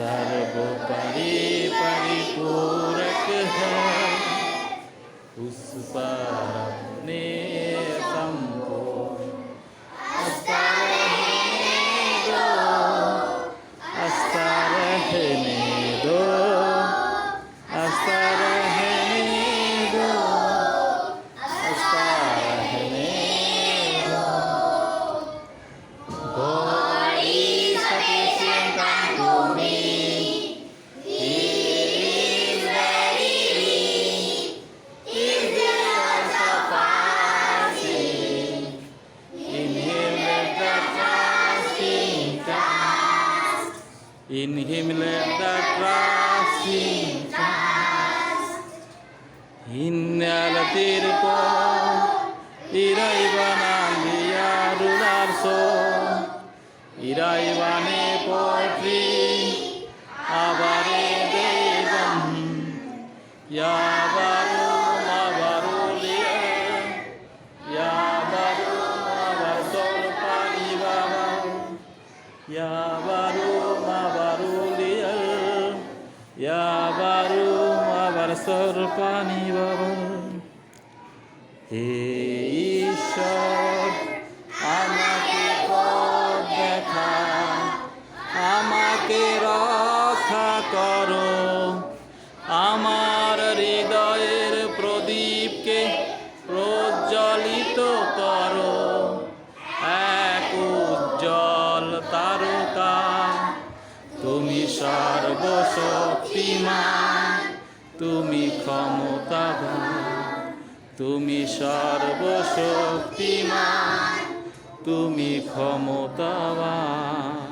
सर्वोपरि परिपूरक है, उस पर अपने संपूर्ण आस्था रहने दो, आस्था रहने दो, आस्था रहने दो। God is sufficient unto me. He is very weak. His grace sufficing. In Him let the trusting trust. In Him let the trusting trust. Inalatir po iறைவனால் அருளார் சொல், இறைவனை போற்றி அவரே தெய்வம், யாவரும் அவருடைய, யாவரும் அவர் சொல் பணிபவர், யாவரும் அவருடைய, யாவரும் அவர் சொல் பணிபவர்। হে ঈশ্বর, আমাকে পথ দেখা, আমাকে রক্ষা করো, আমার হৃদয়ের প্রদীপকে প্রজ্বলিত করো, এক উজ্জ্বল তারকা। তুমি সর্বশক্তিমান, তুমি ক্ষমতাবান, তুমি সর্বশক্তিমান, তুমি ক্ষমতাবান।